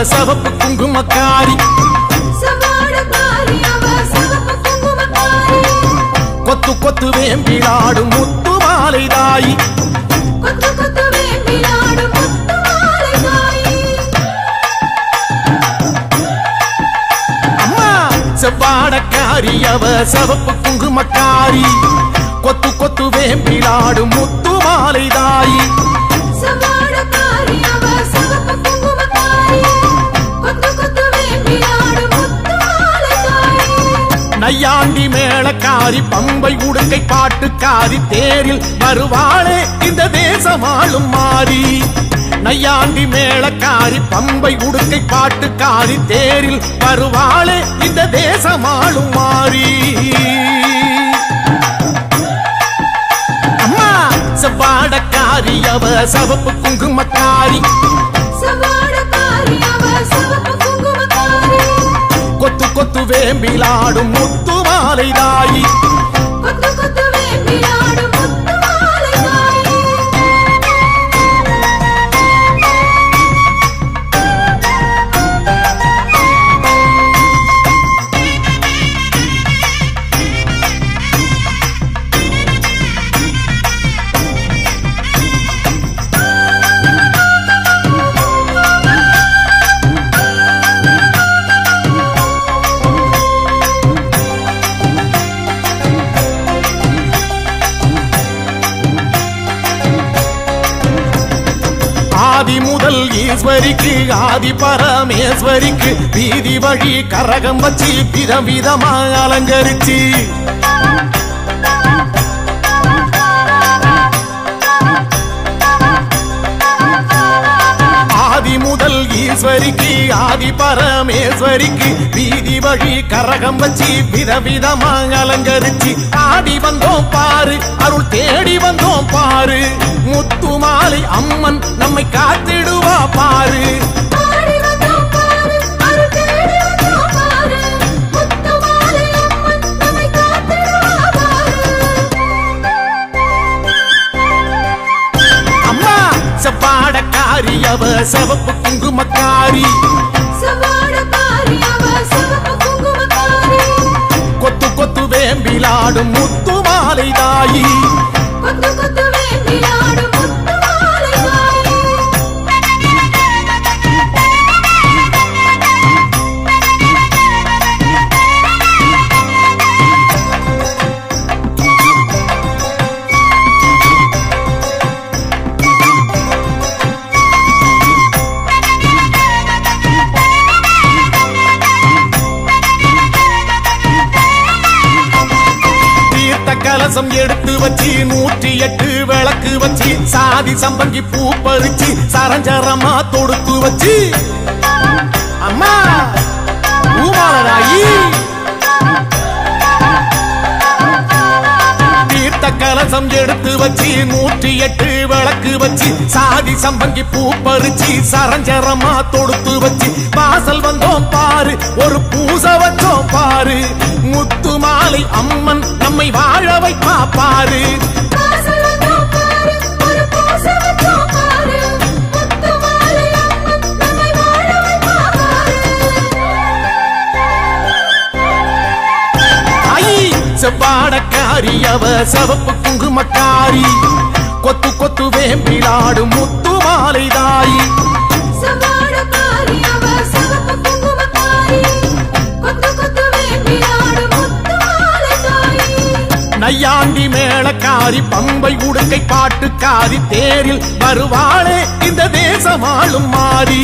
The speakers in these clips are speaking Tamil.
சவப்பு குங்குமக்காரி கொத்து கொத்து வேம்பிலாடும் முத்து மாலை தாயி அம்மா செவ்வாடக்காரி அவ சவப்பு குங்குமக்காரி கொத்து கொத்து வேம்பிலாடும் முத்து மாலை தாயி நையாண்டி மேளக்காரி பம்பை உடுக்கை பாட்டுக்காரி தேரில் வருவாளே இந்த தேசமாளும் மாறி நையாண்டி மேளக்காரி பம்பை உடுக்கை பாட்டுக்காரி தேரில் வருவாளே இந்த தேசமாளும் மாறி அம்மா செவ்வாடக்காரி அவ சவப்பு குங்குமக்காரி கொத்து கொத்து வேம்பிலாடும் முத்து மாலை தாயி ஆதி முதல் ஈஸ்வரிக்கு ஆதி பரமேஸ்வரிக்கு வீதி வழி கரகம் வச்சு விதம் விதமா அலங்கரிச்சு ஆதி முதல் ஈஸ்வரிக்கு ஆதி பரமேஸ்வரிக்கு வீதி வழி கரகம் வச்சு விதவிதமா அலங்கரிச்சு ஆடி வந்தோம் பாரு அருள் தேடி வந்தோம் பாரு முத்து மாலை அம்மன் நம்மை காத்திடுவா பாரு அம்மா செவ்வாடக்காரி அவ சவப்பு குங்குமக்காரி கொத்து கொத்து வேம்பிலாடும் முத்து மாலை தாயி கலசம் எடுத்து வச்சு 108 விளக்கு வச்சு சாதி சம்பங்கி பூ பறிச்சு சரஞ்சரமா தொடுத்து வச்சு அம்மா பூமாலராயி தீர்த்த கலசம் எடுத்து வச்சு 108 விளக்கு வச்சு சாதி சம்பங்கி பூ பறிச்சு சரஞ்சரமா தொடுத்து வச்சு வாசல் வந்தோம் பாரு ஒரு பூசை வச்சோம் பாரு முத்து மாலை அம்மன் நம்மை வாழ வைப்பா பாரு செவ்வாடக்காரி அவ சவப்பு குங்குமக்காரி கொத்து கொத்து வேம்பிலாடும் முத்து மாலை தாயி நையாண்டி மேளக்காரி பம்பை உடுக்கை பாட்டுக்காரி தேரில் வருவாளே இந்த தேசமாளும் மாறி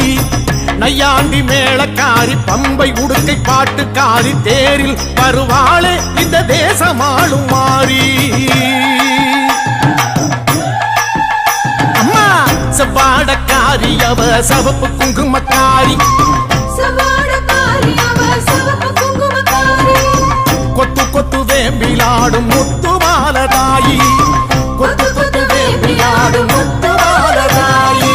நையாண்டி மேளக்காரி பம்பை உடுக்கை பாட்டுக்காரி தேரில் வருவாளே இந்த தேசமாளும் மாறி அம்மா செவ்வாடக்காரி அவ சவப்பு குங்குமக்காரி கொத்து கொத்து வேம்பிலாடும் முத்து மாலை தாயி கொத்து கொத்து வேம்பிலாடும் முத்து மாலை தாயி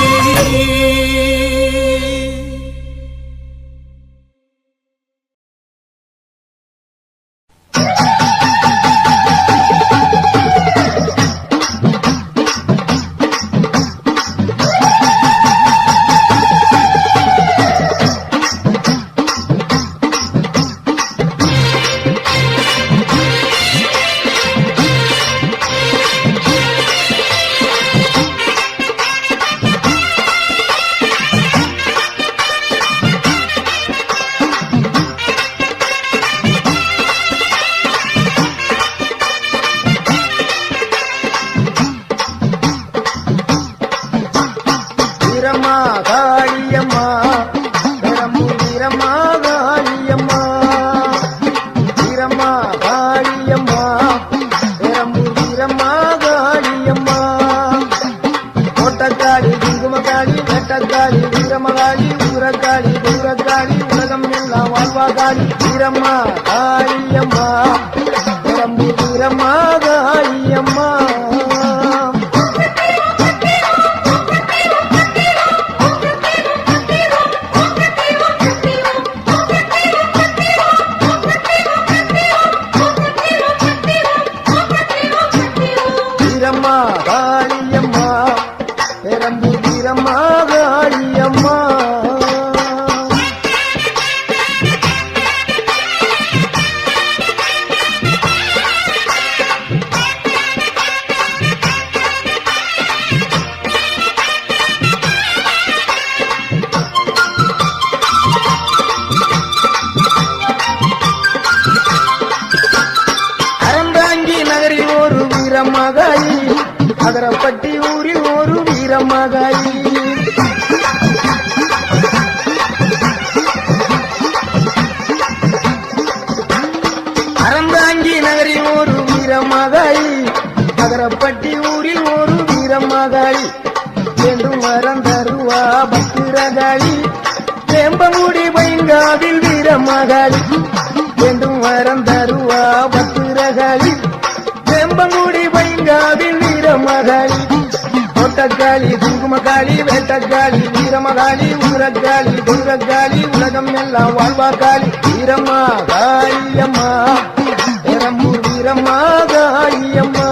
வீரம்மா காளியம்மா பெரம்பூர் வீரம்மா காளியம்மா வீரம்மா காளியம்மா பெரம்பூர் வீரம்மா காளியம்மா வீரமகாயி அகரப்பட்டி ஊரில் ஒரு வீரமகாயி அறந்தாங்கி நகரில் ஒரு வீரமகாயி அகரப்பட்டி ஊரில் ஒரு வீரமகாயி என்றும் மறந்தருவா பத்திரகாளி வேம்பங்குடி பைங்காவில் வீரமகாளி என்றும் மறந்தருவா பத்திரகாளி வேம்பங்குடி பைங்காவில் வீரமகாளி ஒட்டக்காளி குங்குமக்காளி வேட்டக்காளி வீரமகாளி ஊரக்காளி துர்காளி உலகம் எல்லாம் வாழ்வாக்காளி வீரம்மா காளியம்மா பெரம்பூர் வீரம்மா காளியம்மா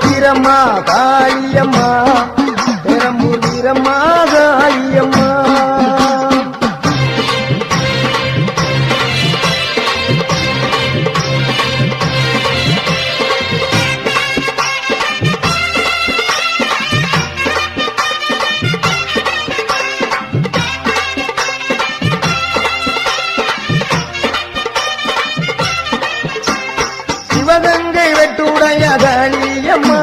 வீரம்மா காளியம்மா பெரம்பூர் வீரம்மா காளியம்மா சிவகங்கை வெட்டுடைய காளியம்மா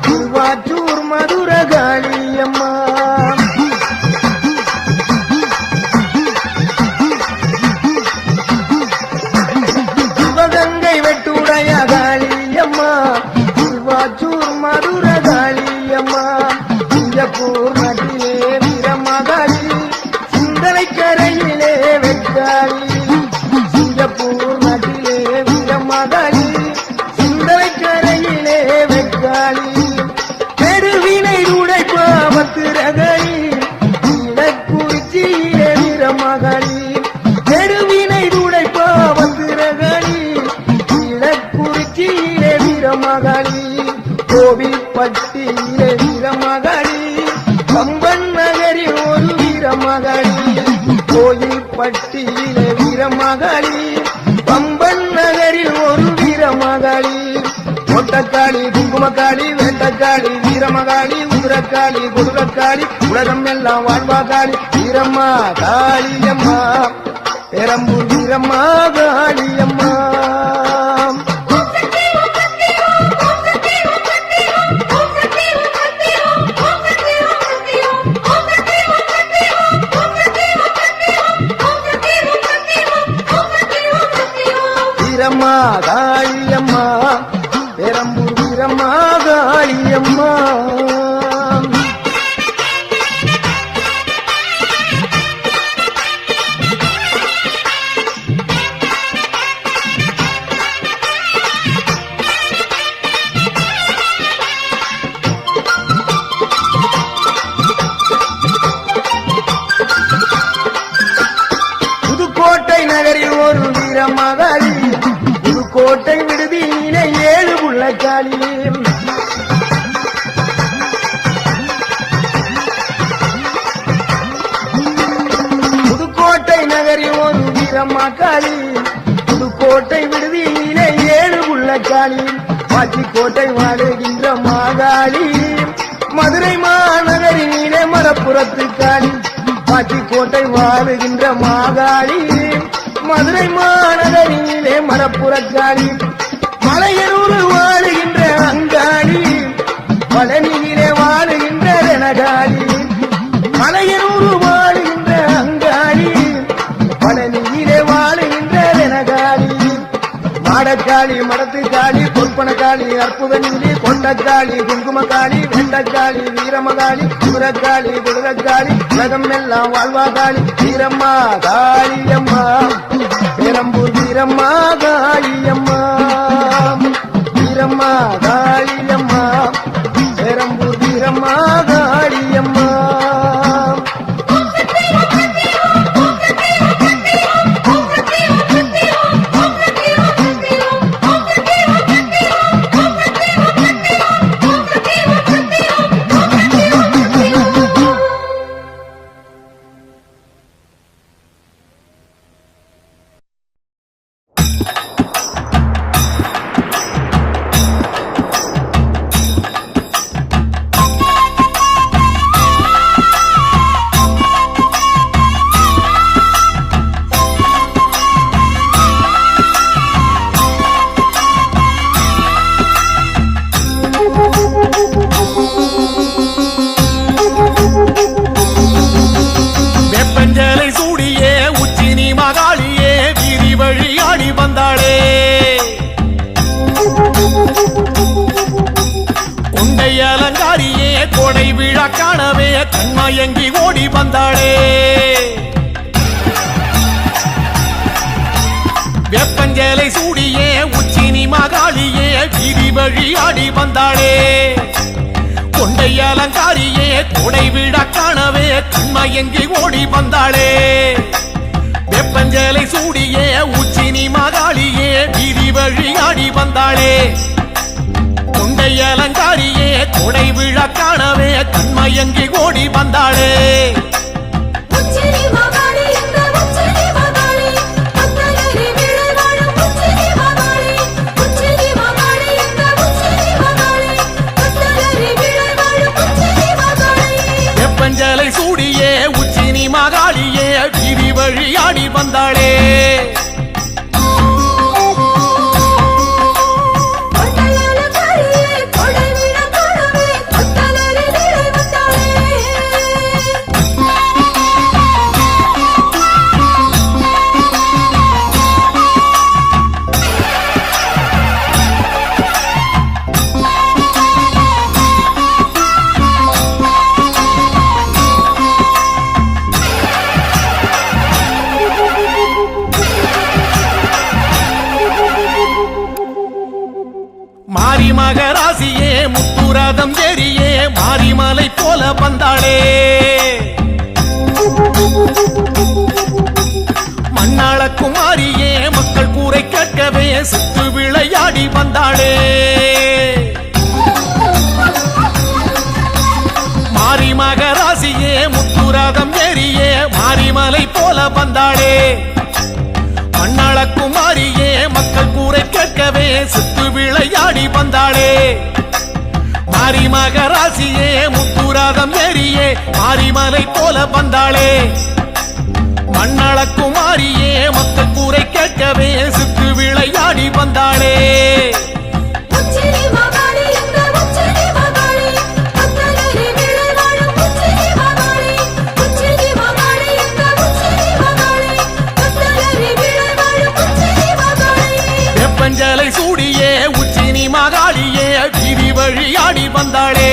திருவாச்சூர் மதுர காளியம்மா சிவகங்கை வெட்டுடைய காளியம்மா திருவாச்சூர் மதுர காளியம்மா சிங்கப்பூர் நாட்டிலே வீரமகாளி சிந்தனை கரையிலே வெட்டாளி சிங்கப்பூர் நாட்டிலே வீரமகாளி சிந்தனை கரையிலே வெட்டாளி பெருவினை உடைப்பா பத்திரகாளி இலக்குறிச்சியிலே வீரமகாளி பெருவினை உடைப்பா பத்திரகாளி இலக்குறிச்சியிலே வீரமகாளி கோவில்பட்டியிலே வீரமகாளி கம்பன் நகரில் ஒரு வீரமகாளி கோயில்பட்டியிலே வீரமகாளி கம்பன் நகரில் ஒரு வீரமகாளி ஒட்டக்காளி குங்குமக்காளி வேட்டக்காளி வீரமகாளி உதிரக்காளி குடுரக்காளி உலகம் எல்லாம் வாழ்வாக்காளி வீரம்மா காளியம்மா பெரம்பூர் வீரம்மா காளியம்மா வீரம்மா காளியம்மா பெரம்பூர் வீரம்மா காளியம்மா புதுக்கோட்டை நகரில் ஒரு வீரமகாளி புதுக்கோட்டை விடுதியிலே 7 புள்ளக்காளி புதுக்கோட்டை நகரில் ஒரு வீரமகாளி புதுக்கோட்டை விடுதியிலே 7 புள்ளக்காளி பாச்சிக்கோட்டை வாழுகின்ற மாகாளி மதுரை மாநகரிலே மலப்புறத்து காளி பாச்சிக்கோட்டை வாழுகின்ற மாகாளி மதுரை மாநகரிலே மலப்புறக்காளி மலையனூர் வாழுகின்ற அங்காளி பழனியிலே வாழுகின்ற ரணகாளி மலையனூர் வாழுகின்ற அங்காளி பழனியிலே வாழுகின்ற ரணகாளி மாடக்காளி மடத்துக்காளி பொற்பனக்காளி அற்புத நீலி கொண்டக்காளி குங்குமக்காளி வெண்டக்காளி வீரமகாளி குதிரக்காளி குதிரக்காளி உலகம் எல்லாம் வாழ்வாகாளி வீரம்மா காளியம்மா பெரம்பூர் வீரம்மா காளியம்மா வீரம்மா காளியம்மா பெரம்பூர் வீரம்மா காளியம்மா கண்மயங்கி ஓடி வந்தாளே வெப்பஞ்சலை சூடியே உச்சினி மகாளியே வீதி வழி ஆடி வந்தாளே கொண்டை அலங்காரியே கொடை விழா காணவே கண்மயங்கி ஓடி வந்தாளே வெப்பஞ்சலை சூடியே உச்சினி மகாளியே வீதி வழி ஆடி வந்தாளே கொண்டை அலங்காரியே கொடை விழா காணவே கண்மயங்கி ஓடி வந்தாளே வெப்பஞ்சலை சூடியே உச்சினி மகாளியே வீதி வழி ஆடி வந்தாளே மாரி மகராசியே முத்துரதம் ஏறியே மாரிமலை போல வந்தாளே மண்ணாள குமாரியே மக்கள் கூரை கேட்கவே சுத்து விளையாடி வந்தாளே மாரி மகராசியே முத்துரதம் ஏறியே மாரிமலை போல வந்தாளே மண்ணாள குமாரியே மக்கள் கூரை கேட்கவே சுத்து விளையாடி வந்தாளே மாரி மகராசியே முத்துரதம் ஏறியே மாரிமலை போல வந்தாளே மண்ணாள குமாரியே மக்கள் கூரை கேட்கவே சுத்து விளையாடி வந்தாளே வெப்பஞ்சலை சூடியே உச்சினி மகாளியே வீதி வழி ஆடி வந்தாளே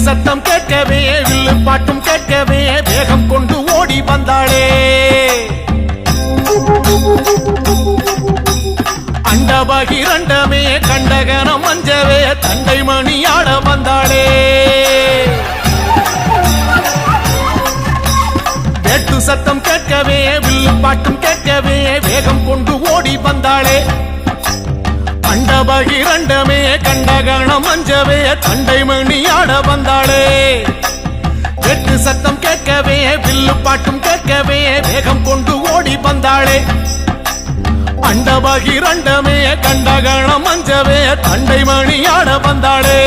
சத்தம் கேட்கவே வில்லு பாட்டும் கேட்கவே வேகம் கொண்டு ஓடி வந்தாளே அண்டபகிரண்டமே கண்டகனம் மஞ்சவே தண்டை மணியாட வந்தாளே வேட்டு சத்தம் கேட்கவே வில்லு பாட்டும் கேட்கவே வேகம் கொண்டு ஓடி வந்தாளே அண்டபகிரண்டமே கண்டகணம் மஞ்சவே தண்டை மணியாட வந்தாளே வெட்டு சத்தம் கேட்கவே வில்லு பாட்டும் கேட்கவே வேகம் கொண்டு ஓடி வந்தாளே அண்டபகிரண்டமே கண்டகணம் மஞ்சவே தண்டை மணியாட வந்தாளே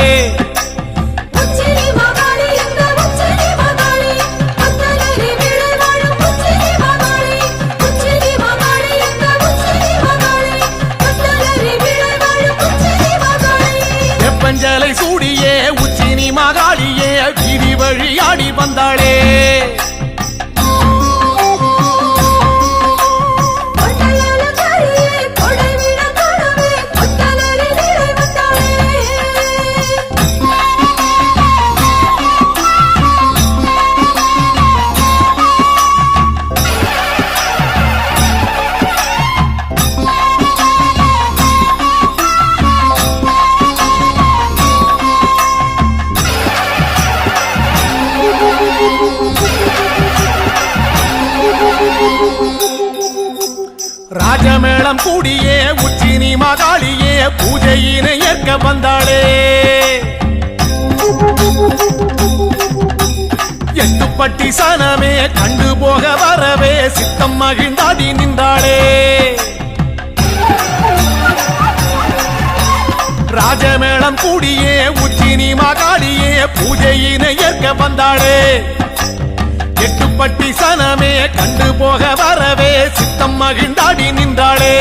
வெப்பஞ்சலை சூடியே உச்சினி மகாளியே வீதி வழியாடி வந்தாளே ராஜமேளம் கூடியே உச்சினி மகாளியே பூஜையினை ஏற்க வந்தாளே எட்டுப்பட்டி சனமே கண்டு போக வரவே சித்தம் மகிழ்ந்தாடி நின்றாளே ராஜமேளம் கூடியே உச்சினி மகாளியே பூஜையினை ஏற்க வந்தாளே எட்டுப்பட்டி சனமே கண்டு போக வரவே சித்தம் மகிழ்ந்தாடி நின்றாளே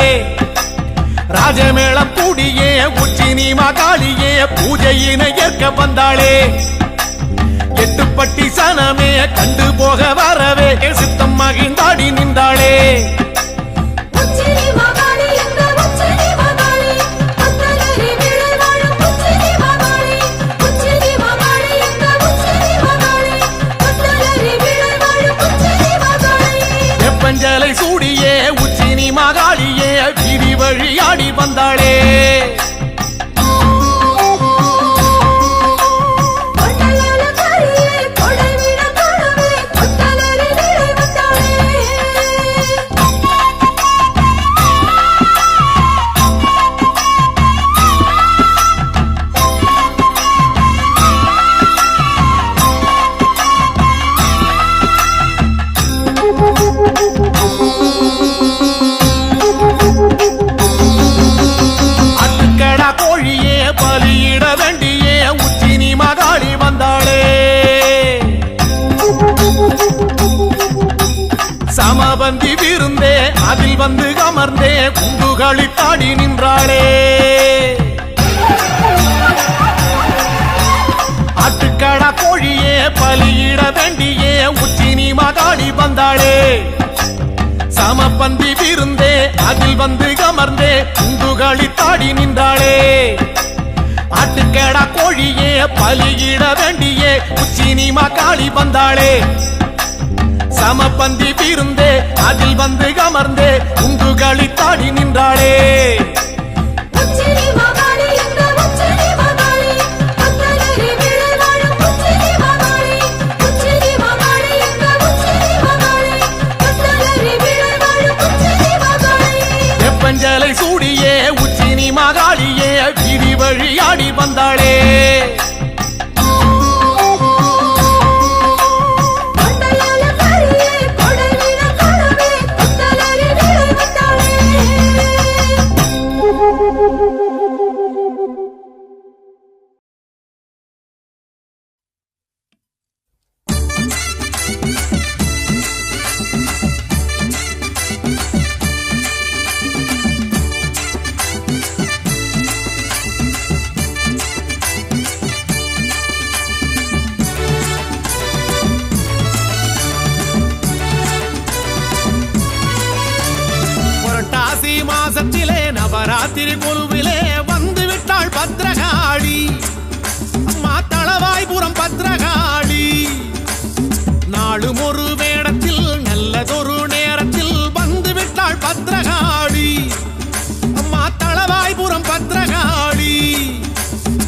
ராஜமேளம் கூடியே உச்சினி மகாளியே பூஜையினை ஏற்க வந்தாளே எட்டுப்பட்டி சனமே கண்டு போக வரவே சித்தம் மகிழ்ந்தாடி நின்றாளே வெப்பஞ்சலை சூடியே உச்சினி மகாளியே வீதி வழியாடி வந்தாளே பலியிட வேண்டியே உச்சினி மகாளி வந்தாளே சமபந்தி விருந்தே அதில் வந்து அமர்ந்தே குண்டுகளி தாடி நின்றாளே ஆட்டுக்கடா கோழியே பலியிட வேண்டியே உச்சினி மகாளி வந்தாளே சமபந்தி விருந்தே அதில் வந்து அமர்ந்தே குண்டுகளி தாடி நின்றாளே ஆட்டுக்கடா கோழியே பலியிட வேண்டியே உச்சினி மகாளி வந்தாளே சமபந்தி விருந்தே அதில் வந்து அமர்ந்தே குண்டுகளி தாடி நின்றாளே வெப்பஞ்சலை சூடியே உச்சினி மகாளியே வீதி வழியாடி வந்தாளே மாசத்திலே நவராத்திரி குழுவிலே வந்து விட்டாள் பத்ரகாளி அம்மா தளவாய்புரம் பத்ரகாளி நாளும் ஒரு வேடத்தில் நல்லதொரு நேரத்தில் வந்து விட்டாள் பத்ரகாளி அம்மா தளவாய்புரம் பத்ரகாளி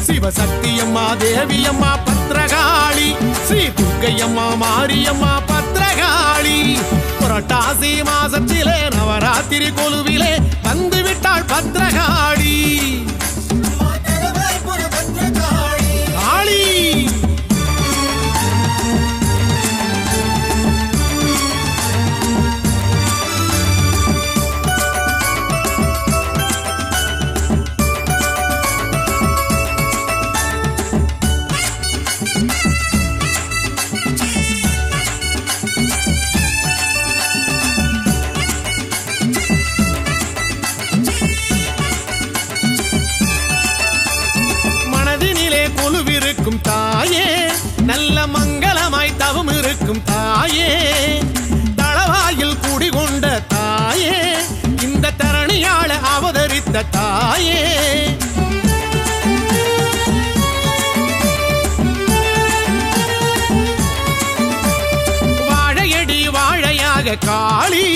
சிவசக்தியம்மா தேவியம்மா பத்ரகாளி ஸ்ரீ துர்க்கையம்மா மாரியம்மா பத்ரகாளி புரட்டாசி மாசத்திலே நவராத்திரி கொலுவிலே வந்து விட்டாள் பத்ரகாளி காளி கொலுவிருக்கும் தாயே, நல்ல மங்களமாய் தவம் இருக்கும் தாயே, தளவாயில் குடிகொண்ட தாயே, இந்த தரணியாள அவதரித்த தாயே. வாழையடி வாழையாக காளி,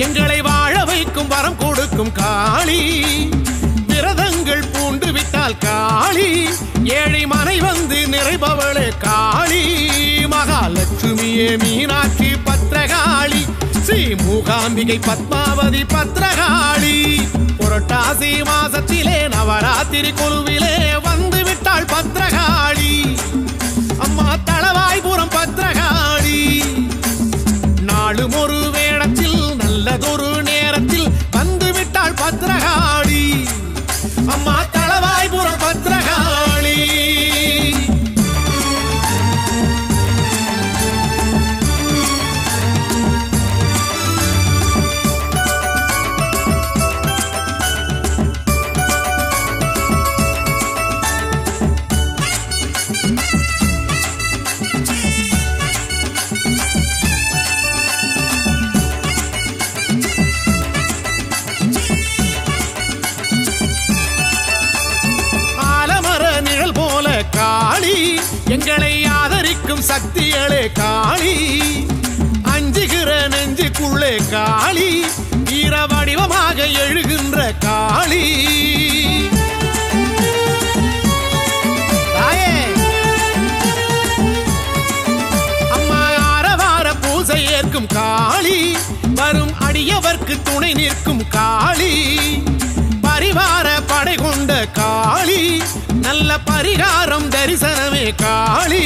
எங்களை வாழ வைக்கும் வரம் கொடுக்கும் காளி, விரதங்கள் பூண்டு விட்டால் காளி, ஏழை மனை வந்து நிறைபவளே காளி, மகாலட்சுமியே மீனாட்சி பத்ரகாளி, ஸ்ரீ மூகாம்பிகை பத்மாவதி பத்ரகாளி, புரட்டாசி மாசத்திலே நவராத்திரி கொலுவிலே வந்து விட்டாள் பத்ரகாளி, அம்மா தளவாய்புரம் பத்ரகாளி, நாளும் ஒரு வேடத்தில் நல்லதொரு நேரத்தில் வந்து விட்டாள் பத்ரகாளி, அம்மா தளவாய்புரம் பத்ரகாளி. காளி, எங்களை ஆதரிக்கும் சக்திகளே காளி, அஞ்சுகிற நெஞ்சுக்குள்ளே காளி, வீர வடிவமாக எழுகின்ற காளி, அம்மா ஆரவார பூசை ஏற்கும் காளி, வரும் அடியவர்க்கு துணை நிற்கும் காளி, பரிவார படை கொண்ட காளி, நல்ல பரிகாரம் தரிசனமே காளி,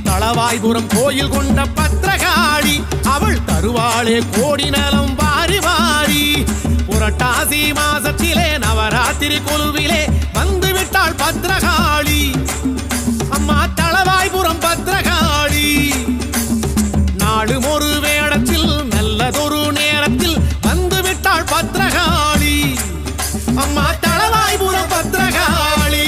தளவாய்புரம் கோயில் கொண்ட பத்ரகாளி, அவள் தருவாளே கோடி நலம் வாரி வாரி, புரட்டாசி மாசத்திலே நவராத்திரி கொலுவிலே வந்து விட்டாள் பத்ரகாளி, அம்மா தளவாய்புரம் பத்ரகாளி, நாளும் ஒரு வேடத்தில் நல்லதொரு நேரத்தில் வந்து விட்டாள் பத்ரகாளி, அம்மா தளவாய்புரம் பத்ரகாளி.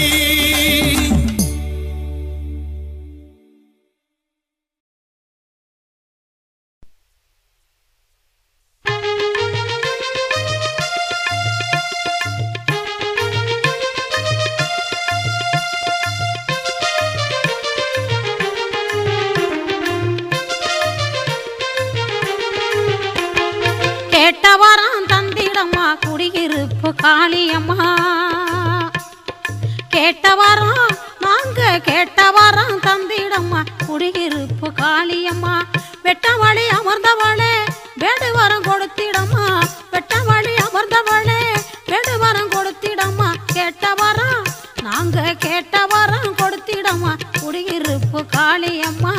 கேட்டவரம் தந்திடம்மா குடியிருப்பு காளியம்மா, கேட்டவரம் நாங்க கேட்டவரம் தந்திடம்மா குடியிருப்பு காளியம்மா, வெட்டவழி அமர்ந்தவளே வேடுவரம் கொடுத்திடம்மா, வெட்டவழி அமர்ந்தவளே வேடுவரம் கொடுத்திடம்மா, கேட்டவரம் நாங்க கேட்டவரம் கொடுத்திடம்மா குடியிருப்பு காளியம்மா.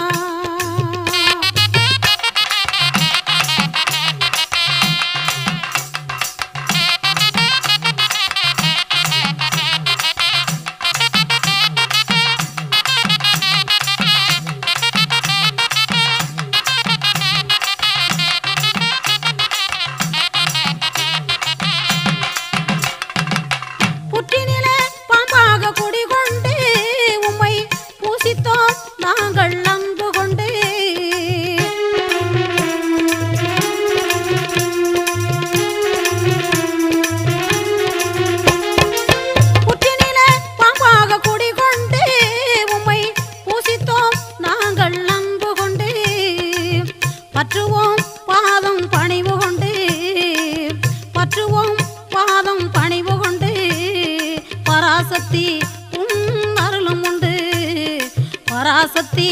பராசக்தி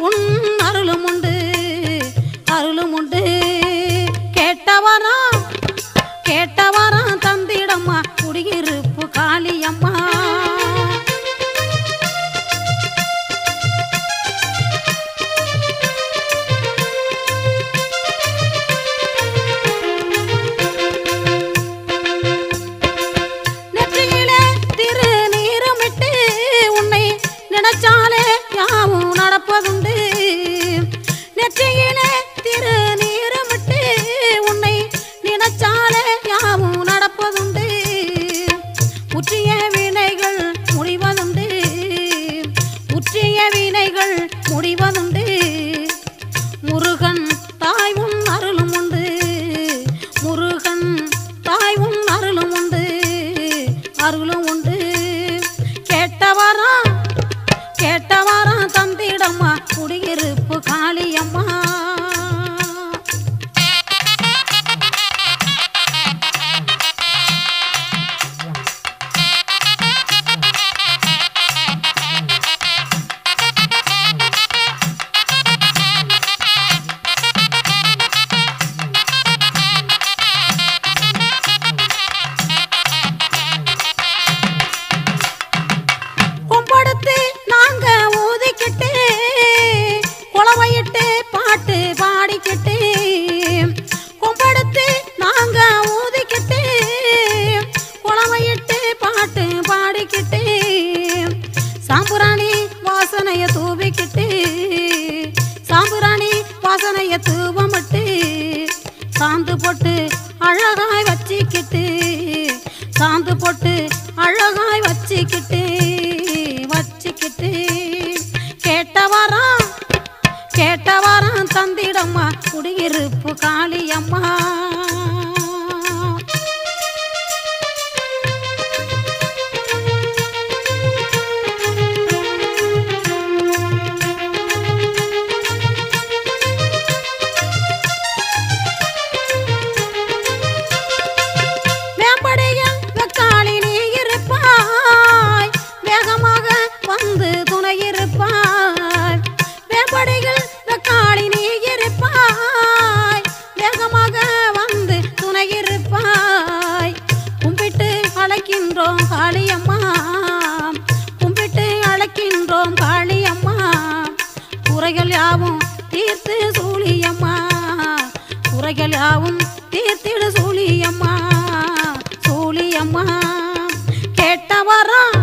உன் அருளும் உண்டு அருளும் உண்டு. கேட்டவரா தந்திடம்மா குடியிருப்பு காளியம்மா. நெற்றியிலே திருநீருமிட்டு உன்னை நினைச்சாலே யாவும் நடப்பதுண்டு. நெற்றியிலே திருநீருமிட்டு உன்னை நினைச்சாலே யாவும் நடப்பதுண்டு. முற்றிய வினைகள் முடிவதுண்டு. அருளும் உண்டு. கேட்டவாரம் தந்திடம்மா குடியிருப்பு காளியம்மா. கொம்படுத்து நாங்க ஊதிக்கிட்டு குளவையிட்டு பாட்டு பாடிக்கிட்டு, கொம்படுத்து நாங்க ஊதிக்கிட்டு குளவையிட்டு பாட்டு பாடிக்கிட்டு, சாம்புராணி வாசனைய தூவிக்கிட்டு, சாம்புராணி வாசனைய தூவமிட்டு, சாந்து போட்டு அழகாய் வச்சிக்கிட்டு, சாந்து போட்டு அழகாய் வச்சிக்கிட்டு கேட்டவாரம் தந்திடம்மா குடியிருப்பு காளியம்மா. மேம்படியில் வெக்காளி நீ இருப்பாய், வேகமாக வந்து துணை இருப்பாய். மேம்படியில் வெக்காளி நீ இருப்பாய், வேகமாக வந்து துணை இருப்பாய். கும்பிட்டு அழைக்கின்றோம் காளியம்மா, கும்பிட்டு அழைக்கின்றோம் காளியம்மா. குறைகள் யாவும் தீர்த்து சூழியம்மா, குறைகள் யாவும் தீர்த்திடு சூழியம்மா, சூழியம்மா. கேட்டவரம்